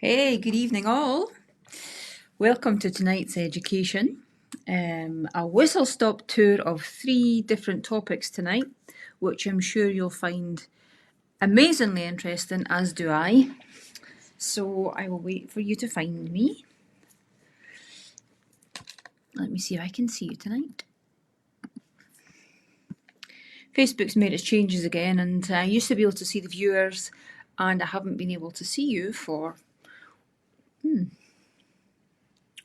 Hey, good evening all. Welcome to tonight's education. A whistle-stop tour of 3 different topics tonight, which I'm sure you'll find amazingly interesting, as do I. So I will wait for you to find me. Let me see if I can see you tonight. Facebook's made its changes again, and I used to be able to see the viewers, and I haven't been able to see you for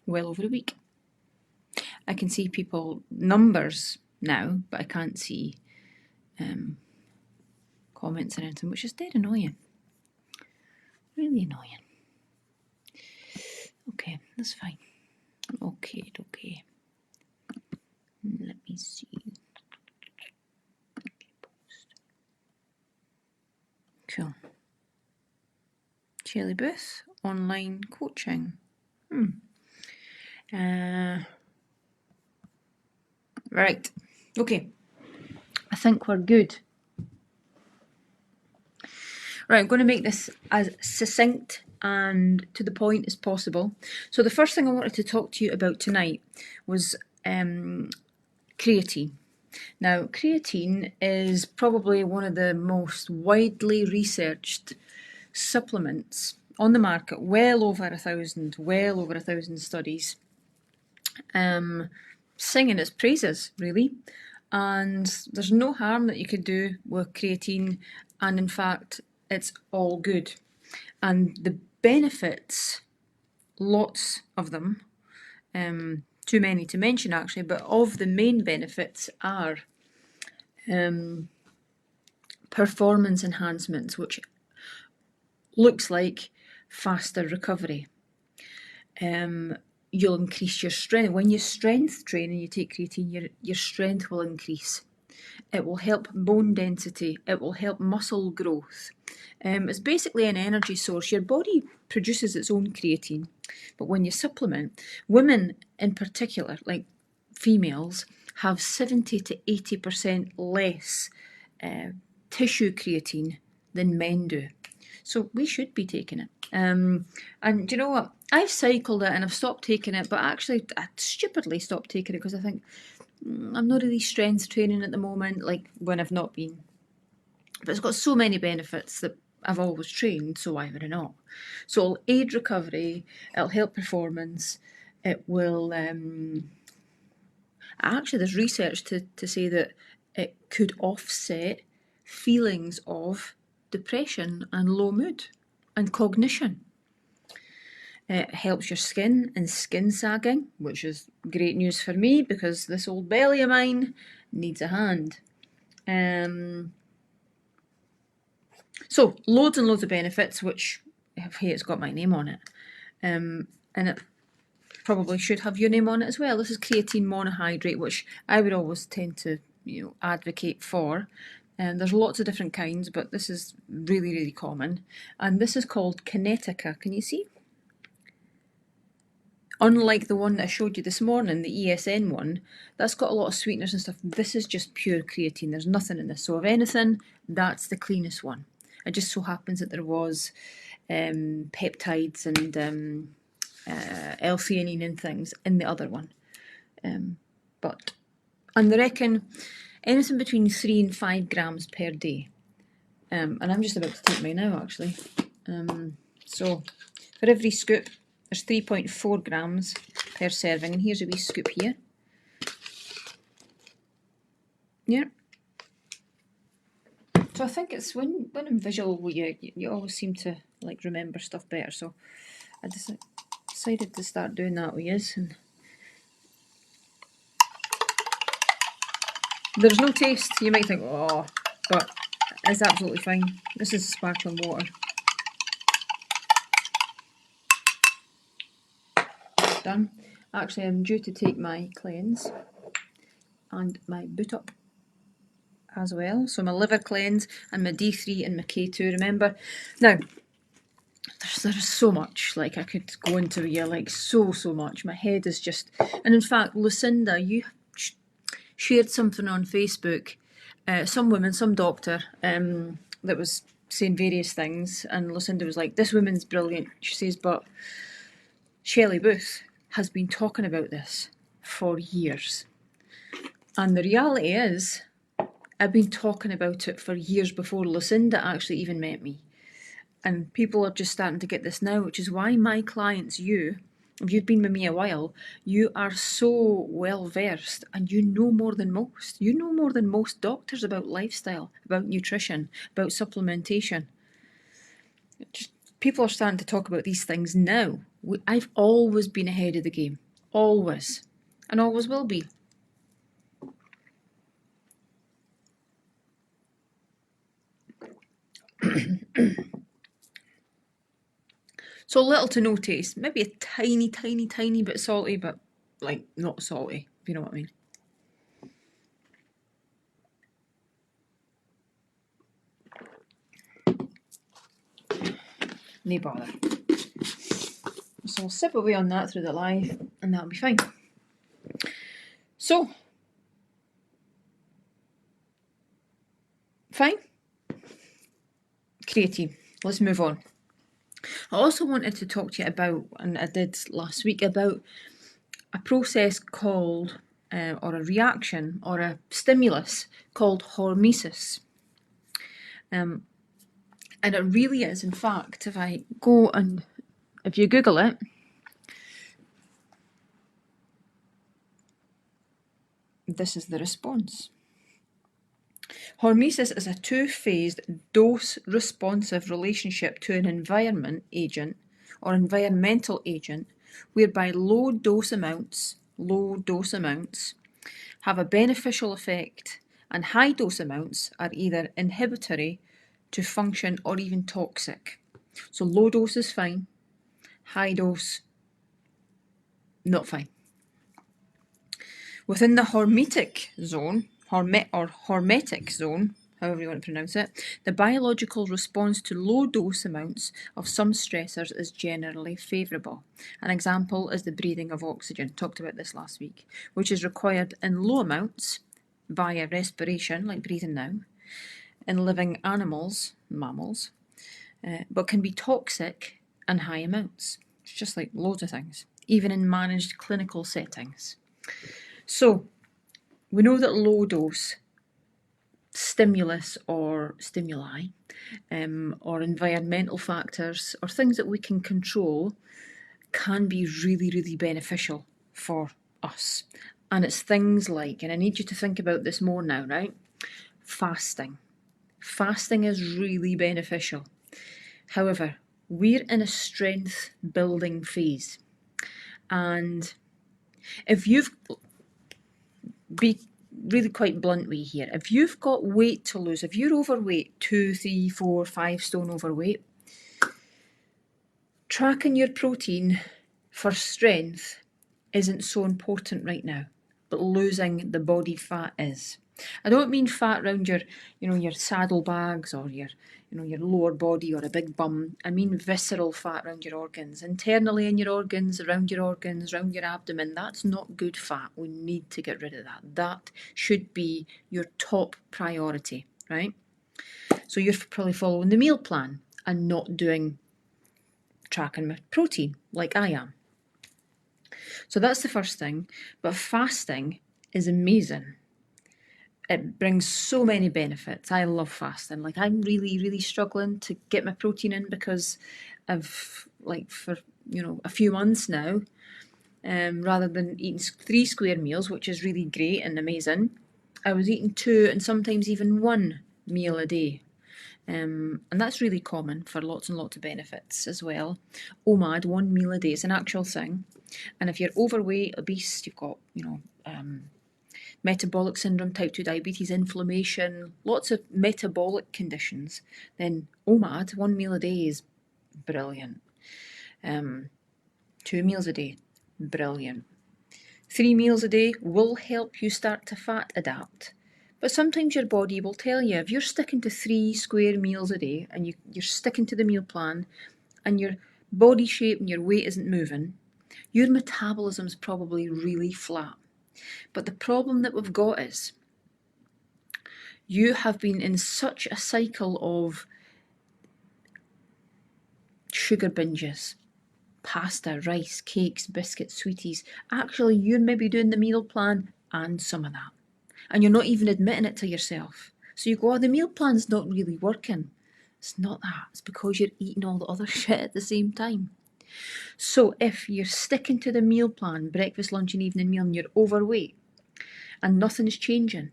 well over a week. I can see people numbers now, but I can't see comments or anything, which is dead annoying. Really annoying. Okay, that's fine. Okay. Let me see. Cool. Shelley Booth, online coaching. Right. Okay. I think we're good. Right, I'm going to make this as succinct and to the point as possible. So the first thing I wanted to talk to you about tonight was creatine. Now, creatine is probably one of the most widely researched supplements on the market, well over 1,000 studies, singing its praises, really. And there's no harm that you could do with creatine, and in fact, it's all good. And the benefits, lots of them, too many to mention actually, but of the main benefits are performance enhancements, which looks like faster recovery. You'll increase your strength. When you strength train and you take creatine, your strength will increase. It will help bone density. It will help muscle growth. It's basically an energy source. Your body produces its own creatine, but when you supplement, women in particular, like females, have 70 to 80% less tissue creatine than men do. So we should be taking it. And do you know what? I've cycled it and I've stopped taking it, but actually I stupidly stopped taking it because I think I'm not really strength training at the moment, like when I've not been. But it's got so many benefits that I've always trained, so why would I not? So it'll aid recovery, it'll help performance, it will... actually, there's research to say that it could offset feelings of depression and low mood and cognition. It helps your skin and skin sagging, which is great news for me because this old belly of mine needs a hand. So loads and loads of benefits, which, hey, it's got my name on it. And it probably should have your name on it as well. This is creatine monohydrate, which I would always tend to, advocate for. And there's lots of different kinds, but this is really, really common. And this is called Kinetica. Can you see? Unlike the one that I showed you this morning, the ESN one, that's got a lot of sweeteners and stuff. This is just pure creatine. There's nothing in this. So if anything, that's the cleanest one. It just so happens that there was peptides and L-theanine and things in the other one. And they reckon anything between 3 and 5 grams per day. And I'm just about to take mine now, actually. So for every scoop, there's 3.4 grams per serving, and here's a wee scoop here. Yeah. So I think it's when I'm visual, you always seem to like remember stuff better. So I decided to start doing that with you. And there's no taste. You might think, oh, but it's absolutely fine. This is sparkling water. Done. Actually, I'm due to take my cleanse and my boot up as well. So my liver cleanse and my D3 and my K2, remember? Now, there's so much, like I could go into here, like so much. My head is just... And in fact, Lucinda, you shared something on Facebook, some woman, some doctor, that was saying various things, and Lucinda was like, this woman's brilliant. She says, but Shelley Booth has been talking about this for years. And the reality is, I've been talking about it for years before Lucinda actually even met me. And people are just starting to get this now, which is why my clients, if you've been with me a while, you are so well versed and you know more than most. You know more than most doctors about lifestyle, about nutrition, about supplementation. People are starting to talk about these things now. I've always been ahead of the game. Always. And always will be. So little to no taste. Maybe a tiny, tiny, tiny bit salty, but like not salty, if you know what I mean. No bother. So I'll sip away on that through the live and that'll be fine. So, fine. Creatine. Let's move on. I also wanted to talk to you about, and I did last week, about a process called, or a reaction, or a stimulus called hormesis. And it really is, in fact, if you Google it, this is the response. Hormesis is a two-phased dose-responsive relationship to an environment agent or environmental agent whereby low dose amounts have a beneficial effect and high dose amounts are either inhibitory to function or even toxic. So low dose is fine, high dose not fine. Within the hormetic zone, hormetic zone, however you want to pronounce it, the biological response to low dose amounts of some stressors is generally favourable. An example is the breathing of oxygen, talked about this last week, which is required in low amounts via respiration, like breathing now, in living animals, mammals, but can be toxic in high amounts. It's just like loads of things, even in managed clinical settings. So, we know that low dose stimulus or stimuli or environmental factors or things that we can control can be really, really beneficial for us. And it's things like, and I need you to think about this more now, right? Fasting. Fasting is really beneficial. However, we're in a strength building phase. And if be really quite blunt way here. If you've got weight to lose, if you're overweight, 2, 3, 4, 5 stone overweight, tracking your protein for strength isn't so important right now, but losing the body fat is. I don't mean fat around your saddlebags or your lower body or a big bum. I mean visceral fat around your organs, internally in your organs, around your abdomen. That's not good fat. We need to get rid of that. That should be your top priority, right? So you're probably following the meal plan and not doing tracking my protein like I am. So that's the first thing. But fasting is amazing. It brings so many benefits. I love fasting. Like I'm really, really struggling to get my protein in because I've for a few months now, rather than eating 3 square meals, which is really great and amazing, I was eating 2 and sometimes even 1 meal a day. And that's really common for lots and lots of benefits as well. OMAD, 1 meal a day, is an actual thing. And if you're overweight, obese, you've got, metabolic syndrome, type 2 diabetes, inflammation, lots of metabolic conditions, then OMAD, 1 meal a day is brilliant. 2 meals a day, brilliant. 3 meals a day will help you start to fat adapt. But sometimes your body will tell you, if you're sticking to 3 square meals a day and you're sticking to the meal plan and your body shape and your weight isn't moving, your metabolism's probably really flat. But the problem that we've got is you have been in such a cycle of sugar binges, pasta, rice, cakes, biscuits, sweeties. Actually, you're maybe doing the meal plan and some of that. And you're not even admitting it to yourself. So you go, oh, the meal plan's not really working. It's not that. It's because you're eating all the other shit at the same time. So if you're sticking to the meal plan, breakfast, lunch and evening meal, and you're overweight and nothing's changing,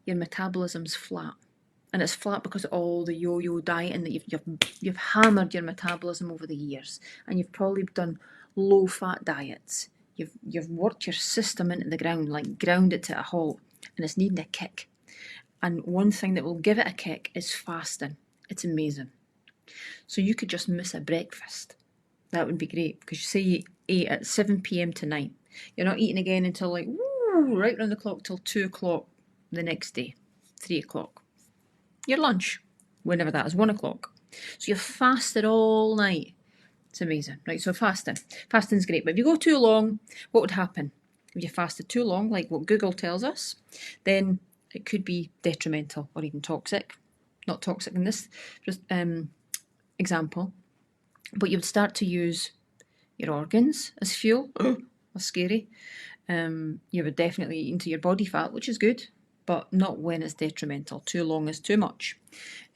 your metabolism's flat. And it's flat because of all the yo-yo dieting that you've hammered your metabolism over the years. And you've probably done low-fat diets. You've worked your system into the ground, like ground it to a halt, and it's needing a kick. And one thing that will give it a kick is fasting. It's amazing. So you could just miss a breakfast. That would be great, because you say you ate at 7 p.m. tonight. You're not eating again until like, right round the clock till 2 o'clock the next day, 3 o'clock. Your lunch, whenever that is, 1 o'clock. So you've fasted all night. It's amazing. Right, so fasting. Fasting's great. But if you go too long, what would happen? If you fasted too long, like what Google tells us, then it could be detrimental or even toxic. Not toxic in this example. But you would start to use your organs as fuel. That's scary. You would definitely eat into your body fat, which is good, but not when it's detrimental. Too long is too much.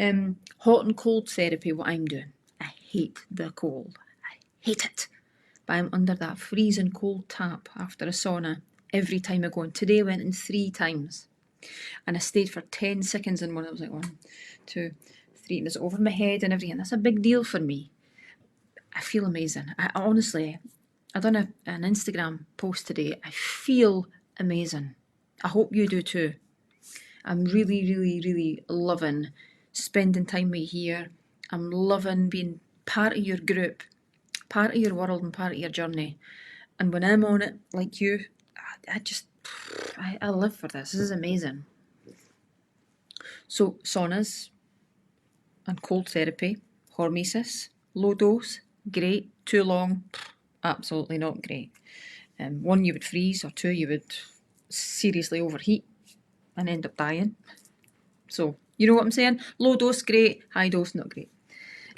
Hot and cold therapy, what I'm doing. I hate the cold. I hate it. But I'm under that freezing cold tap after a sauna every time I go in. Today I went in 3 times. And I stayed for 10 seconds in one. I was like 1, 2, 3. And it's over my head and everything. That's a big deal for me. I feel amazing. I honestly, I done an Instagram post today. I feel amazing. I hope you do too. I'm really, really, really loving spending time with you here. I'm loving being part of your group, part of your world and part of your journey. And when I'm on it, like you, I live for this. This is amazing. So saunas and cold therapy, hormesis, low dose, great. Too long, absolutely not great. 1, you would freeze, or 2, you would seriously overheat and end up dying. So, you know what I'm saying? Low dose, great. High dose, not great.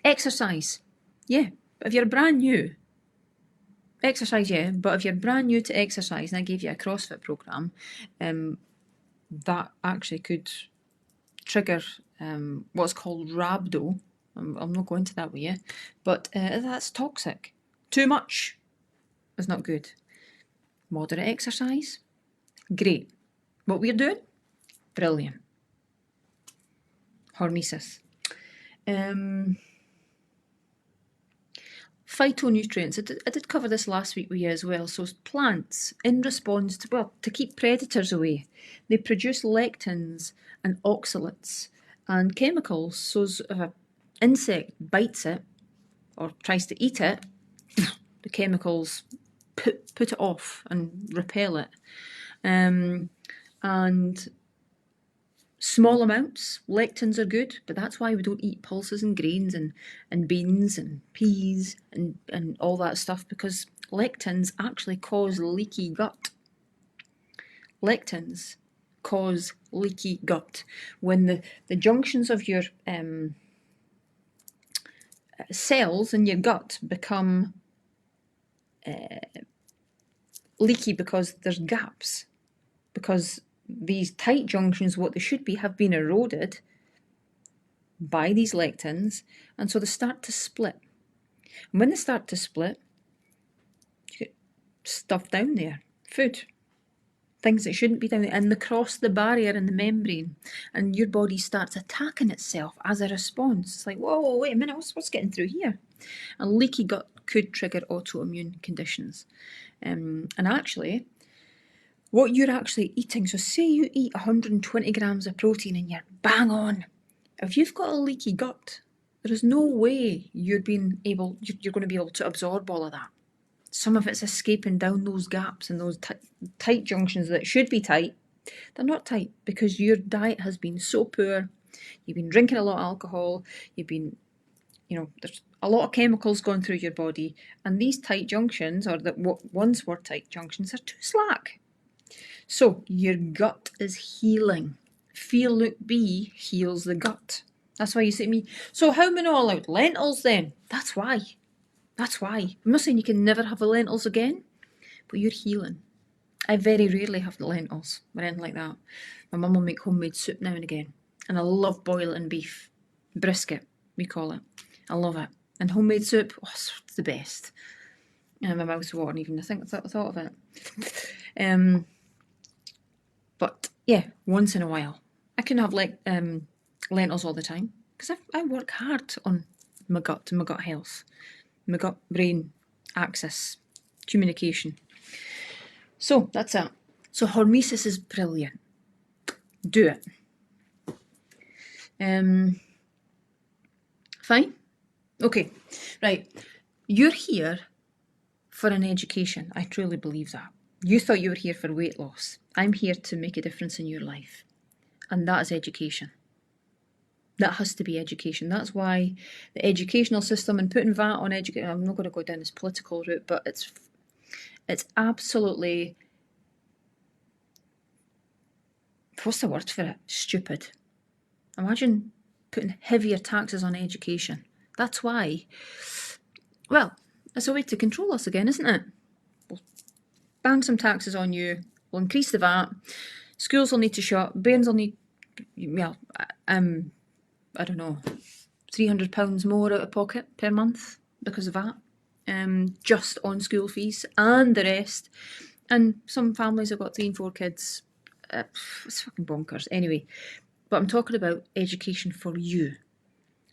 Exercise. Yeah, if you're brand new, exercise, yeah, but if you're brand new to exercise and I gave you a CrossFit program, that actually could trigger what's called rhabdo. I'm not going to that with you, but that's toxic. Too much is not good. Moderate exercise, great. What we're doing, brilliant. Hormesis. Phytonutrients. I did cover this last week with you as well. So plants, in response to keep predators away, they produce lectins and oxalates and chemicals. So if an insect bites it or tries to eat it, the chemicals put it off and repel it. And small amounts, lectins are good, but that's why we don't eat pulses and grains and beans and peas and all that stuff, because lectins actually cause leaky gut. Lectins cause leaky gut. When the junctions of your cells in your gut become leaky because there's gaps, because these tight junctions, what they should be, have been eroded by these lectins, and so they start to split. And when they start to split, you get stuff down there, food, things that shouldn't be down there, and they cross the barrier in the membrane, and your body starts attacking itself as a response. It's like, whoa, wait a minute, what's getting through here? And leaky gut could trigger autoimmune conditions. And actually, what you're actually eating, so say you eat 120 grams of protein and you're bang on. If you've got a leaky gut, there is no way you're going to be able to absorb all of that. Some of it's escaping down those gaps and those tight junctions that should be tight. They're not tight because your diet has been so poor. You've been drinking a lot of alcohol. There's a lot of chemicals going through your body, and these tight junctions, or what once were tight junctions, are too slack. So your gut is healing. Feel, look, be heals the gut. That's why you say to me, so how am I not allowed lentils then? That's why. That's why. I'm not saying you can never have the lentils again, but you're healing. I very rarely have the lentils or anything like that. My mum will make homemade soup now and again. And I love boiling beef. Brisket, we call it. I love it. And homemade soup, oh, it's the best. And my mouth's watering even I thought of it. But yeah, once in a while. I couldn't have lentils all the time because I work hard on my gut and my gut health, my gut brain axis, communication. So that's it. So Hormesis is brilliant. Do it. Fine? Okay, right. You're here for an education. I truly believe that. You thought you were here for weight loss. I'm here to make a difference in your life. And that is education. That has to be education. That's why the educational system and putting VAT on education, I'm not going to go down this political route, but it's absolutely, what's the word for it? Stupid. Imagine putting heavier taxes on education. That's why, well, it's a way to control us again, isn't it? We'll bang some taxes on you, we'll increase the VAT, schools will need to shut, bairns will need, well, I don't know, £300 more out of pocket per month because of that, just on school fees and the rest. And some families have got 3 and 4 kids. It's fucking bonkers. Anyway, but I'm talking about education for you.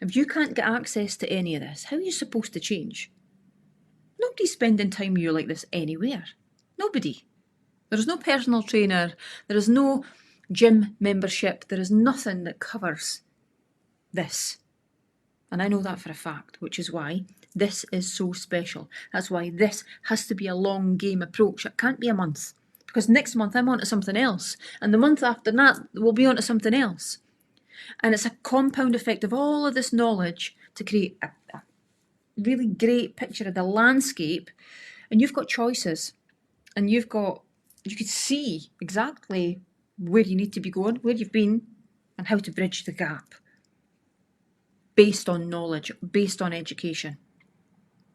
If you can't get access to any of this, how are you supposed to change? Nobody's spending time with you like this anywhere. Nobody. There is no personal trainer. There is no gym membership. There is nothing that covers this. And I know that for a fact, which is why this is so special. That's why this has to be a long game approach. It can't be a month. Because next month I'm on to something else. And the month after that we'll be on to something else. And it's a compound effect of all of this knowledge to create a really great picture of the landscape. And you've got choices. And you could see exactly where you need to be going, where you've been, and how to bridge the gap. Based on knowledge, based on education.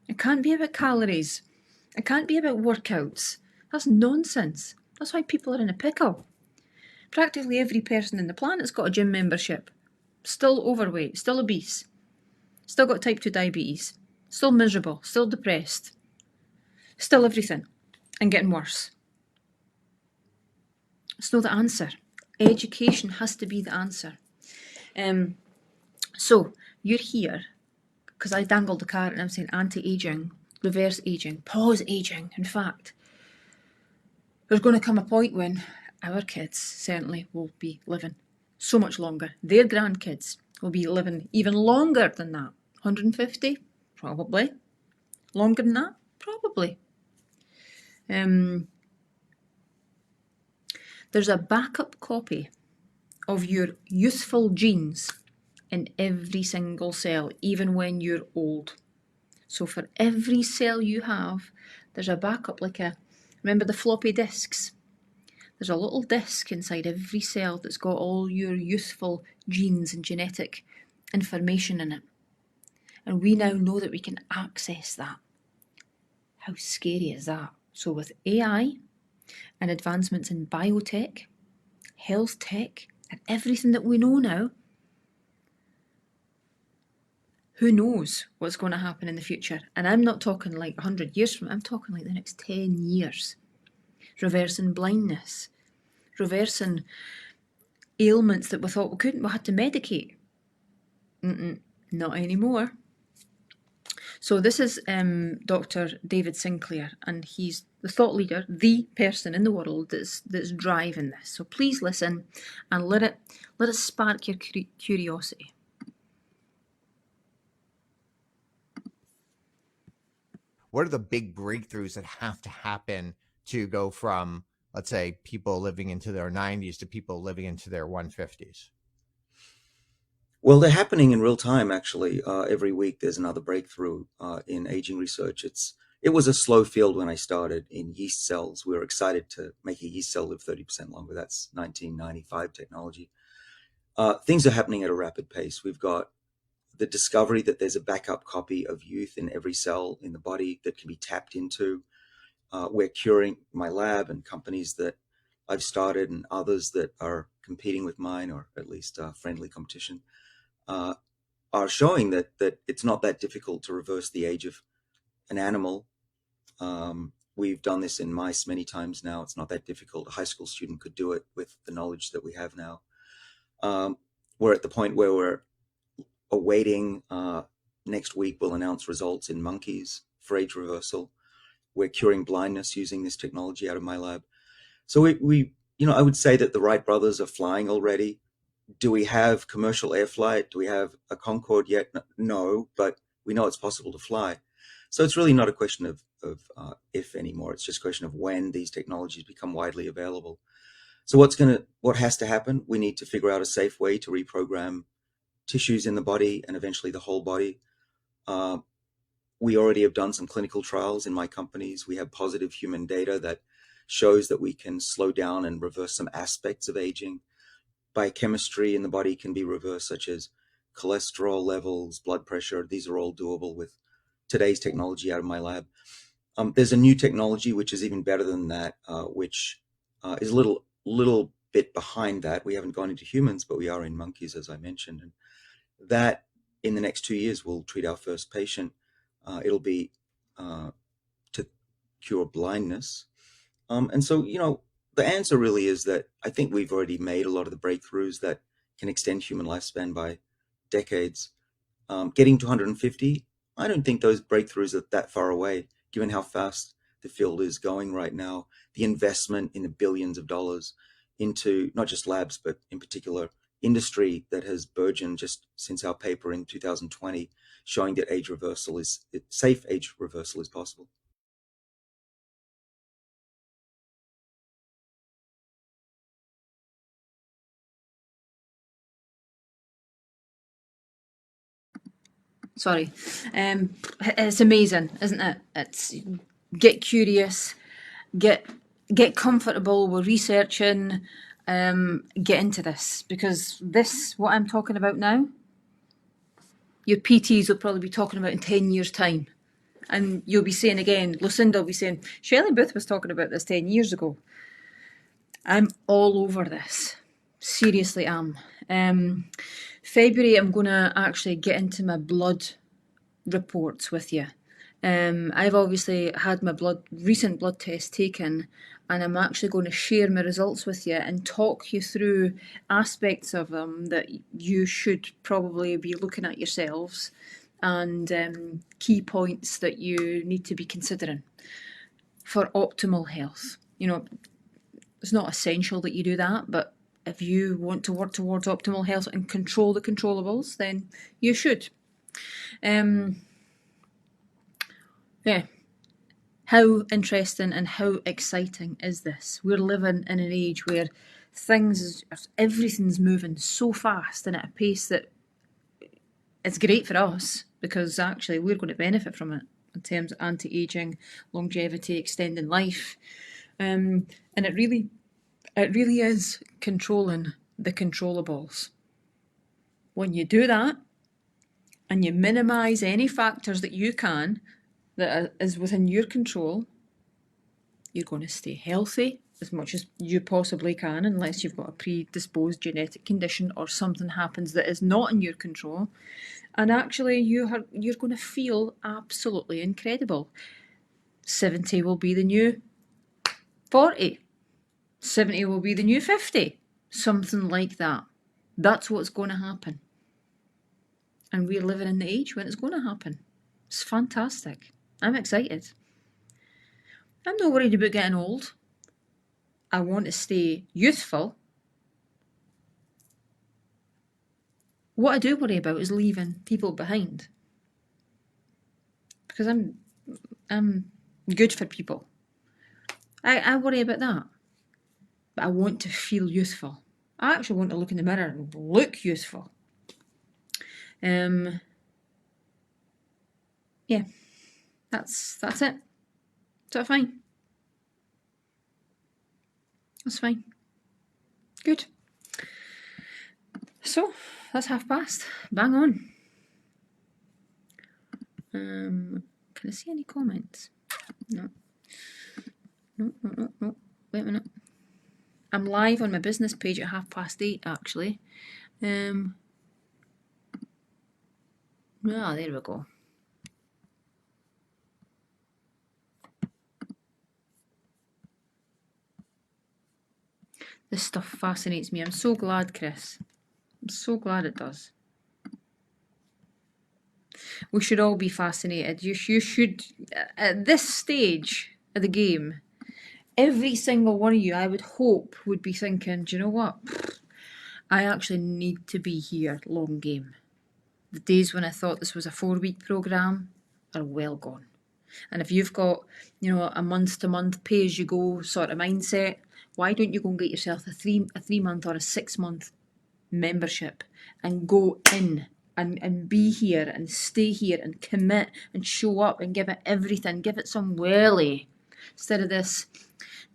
It can't be about calories. It can't be about workouts. That's nonsense. That's why people are in a pickle. Practically every person on the planet's got a gym membership. Still overweight, still obese. Still got type 2 diabetes. Still miserable, still depressed. Still everything. And getting worse. It's not the answer. Education has to be the answer. So, you're here because I dangled the carrot and I'm saying anti-aging, reverse aging, pause aging. In fact, there's going to come a point when our kids certainly will be living so much longer. Their grandkids will be living even longer than that. 150? Probably. Longer than that? Probably. There's a backup copy of your youthful genes in every single cell, even when you're old. So for every cell you have, there's a backup, remember the floppy disks? There's a little disk inside every cell that's got all your youthful genes and genetic information in it. And we now know that we can access that. How scary is that? So with AI and advancements in biotech, health tech, and everything that we know now, who knows what's going to happen in the future? And I'm not talking like 100 years from now, I'm talking like the next 10 years. Reversing blindness, reversing ailments that we thought we couldn't, we had to medicate. Not anymore. So this is Dr. David Sinclair, and he's the thought leader, the person in the world that's driving this. So please listen and let it spark your curiosity. What are the big breakthroughs that have to happen to go from, let's say, people living into their 90s to people living into their 150s? Well, they're happening in real time, actually. Every week there's another breakthrough in aging research. It was a slow field when I started in yeast cells. We were excited to make a yeast cell live 30% longer. That's 1995 technology. Things are happening at a rapid pace. We've got the discovery that there's a backup copy of youth in every cell in the body that can be tapped into. We're curing my lab and companies that I've started and others that are competing with mine, or at least friendly competition, are showing that it's not that difficult to reverse the age of an animal. We've done this in mice many times now. It's not that difficult. A high school student could do it with the knowledge that we have now. We're at the point where we're awaiting, next week we'll announce results in monkeys for age reversal. We're curing blindness using this technology out of my lab. So we I would say that the Wright brothers are flying already. Do we have commercial air flight? Do we have a Concorde yet? No, but we know it's possible to fly. So it's really not a question of if anymore. It's just a question of when these technologies become widely available. So what has to happen? We need to figure out a safe way to reprogram tissues in the body and eventually the whole body. We already have done some clinical trials in my companies. We have positive human data that shows that we can slow down and reverse some aspects of aging. Biochemistry in the body can be reversed, such as cholesterol levels, blood pressure. These are all doable with today's technology out of my lab. There's a new technology which is even better than that, which is a little bit behind that. We haven't gone into humans, but we are in monkeys, as I mentioned. And that, in the next 2 years, we'll treat our first patient. It'll be to cure blindness. And so, the answer really is that I think we've already made a lot of the breakthroughs that can extend human lifespan by decades. Getting to 150, I don't think those breakthroughs are that far away, given how fast the field is going right now. The investment in the billions of dollars into not just labs, but in particular industry that has burgeoned just since our paper in 2020, showing that safe age reversal is possible. Sorry. It's amazing, isn't it? It's get curious, get comfortable with researching, get into this, because what I'm talking about now, your PTs will probably be talking about in 10 years' time. And you'll be saying again, Lucinda will be saying, Shelley Booth was talking about this 10 years ago. I'm all over this. Seriously am. February, I'm going to actually get into my blood reports with you. I've obviously had my recent blood test taken, and I'm actually going to share my results with you and talk you through aspects of them that you should probably be looking at yourselves, and key points that you need to be considering for optimal health. It's not essential that you do that, but if you want to work towards optimal health and control the controllables, then you should. Yeah. How interesting and how exciting is this? We're living in an age where everything's moving so fast and at a pace that it's great for us, because actually we're going to benefit from it in terms of anti-aging, longevity, extending life. And it really is controlling the controllables. When you do that and you minimise any factors that you can that is within your control, you're going to stay healthy as much as you possibly can, unless you've got a predisposed genetic condition or something happens that is not in your control. And actually you're going to feel absolutely incredible. 70 will be the new 40. 70 will be the new 50. Something like that. That's what's going to happen. And we're living in the age when it's going to happen. It's fantastic. I'm excited. I'm not worried about getting old. I want to stay youthful. What I do worry about is leaving people behind. Because I'm good for people. I worry about that. But I want to feel youthful. I actually want to look in the mirror and look youthful. Yeah. That's it. Is that fine? That's fine. Good. So, that's past. Bang on. Can I see any comments? No. No. Wait a minute. I'm live on my business page at 8:30 actually. There we go. This stuff fascinates me. I'm so glad, Chris. I'm so glad it does. We should all be fascinated. You should, at this stage of the game, every single one of you, I would hope, would be thinking, do you know what? I actually need to be here long game. The days when I thought this was a 4-week programme are well gone. And if you've got, a month-to-month pay-as-you-go sort of mindset, why don't you go and get yourself a 3-month or a 6-month membership and go in and be here and stay here and commit and show up and give it everything, give it some welly, instead of this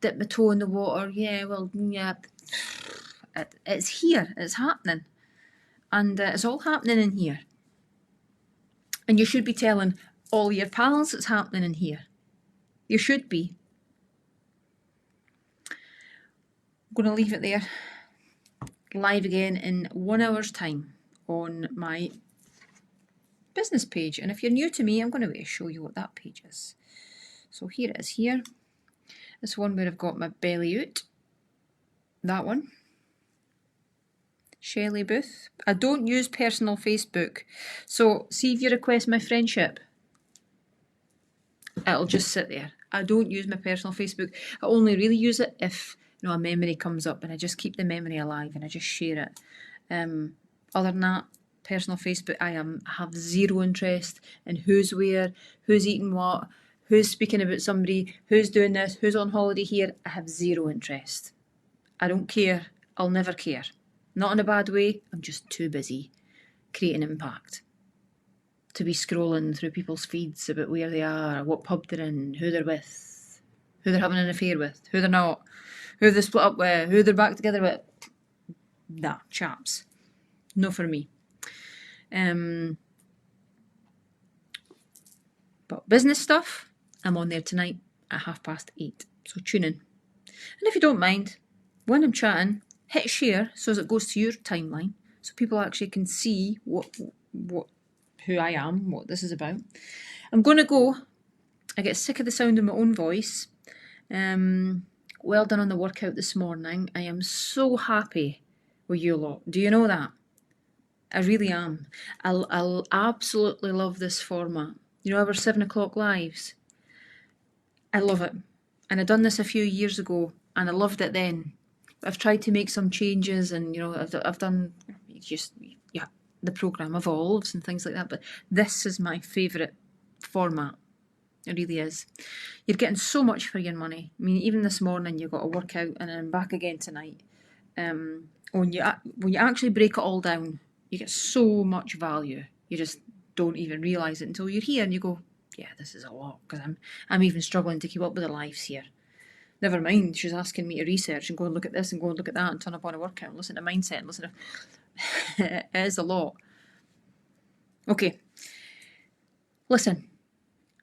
dip my toe in the water. It's here, it's happening, and it's all happening in here, and you should be telling all your pals it's happening in here. You should be. I'm going to leave it there. Live again in 1 hour's time on my business page. And if you're new to me, I'm going to show you what that page is. So here it is here. This one where I've got my belly out. That one. Shelley Booth. I don't use personal Facebook. So see if you request my friendship, it'll just sit there. I don't use my personal Facebook. I only really use it if a memory comes up and I just keep the memory alive and I just share it. Other than that, personal Facebook, I have zero interest in who's where, who's eating what, who's speaking about somebody, who's doing this, who's on holiday here. I have zero interest. I don't care. I'll never care. Not in a bad way. I'm just too busy creating impact to be scrolling through people's feeds about where they are, what pub they're in, who they're with, who they're having an affair with, who they're not, who they split up with, who they're back together with. Nah, chaps. No for me. But business stuff, I'm on there tonight at 8:30. So tune in. And if you don't mind, when I'm chatting, hit share so as it goes to your timeline, so people actually can see who I am, what this is about. I'm going to go. I get sick of the sound of my own voice. Well done on the workout this morning. I am so happy with you lot. Do you know that? I really am. I'll absolutely love this format. Our 7 o'clock lives. I love it. And I've done this a few years ago and I loved it then. I've tried to make some changes and, I've done the programme evolves and things like that. But this is my favourite format. It really is. You're getting so much for your money. I mean, even this morning you got a workout and then I'm back again tonight. When you actually break it all down, you get so much value. You just don't even realise it until you're here and you go, yeah, this is a lot, because I'm even struggling to keep up with the lives here. Never mind, she's asking me to research and go and look at this and go and look at that and turn up on a workout and listen to mindset and listen to... It is a lot. Okay. Listen.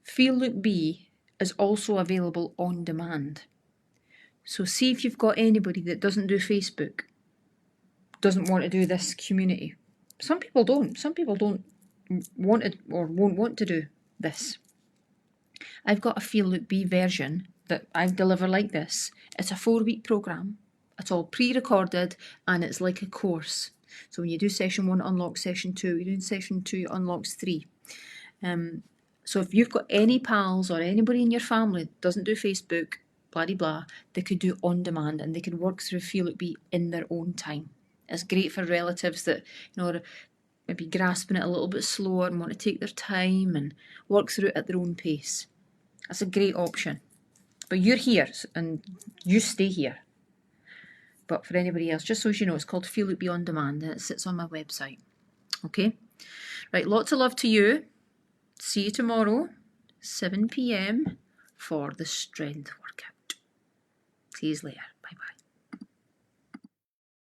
Feel Look Be is also available on demand. So see if you've got anybody that doesn't do Facebook, doesn't want to do this community. Some people don't. Some people don't want it or won't want to do this. I've got a Feel Look Be version that I deliver like this. It's a 4-week programme. It's all pre-recorded and it's like a course. So when you do session 1, it unlocks session 2. You're doing session 2, it unlocks 3. So if you've got any pals or anybody in your family that doesn't do Facebook, blah de blah, they could do on demand and they can work through Feel It Be in their own time. It's great for relatives that are maybe grasping it a little bit slower and want to take their time and work through it at their own pace. That's a great option. But you're here and you stay here. But for anybody else, just so you know, it's called Feel It Be on Demand and it sits on my website. Okay? Right, lots of love to you. See you tomorrow, 7 p.m. for the strength workout. See you later.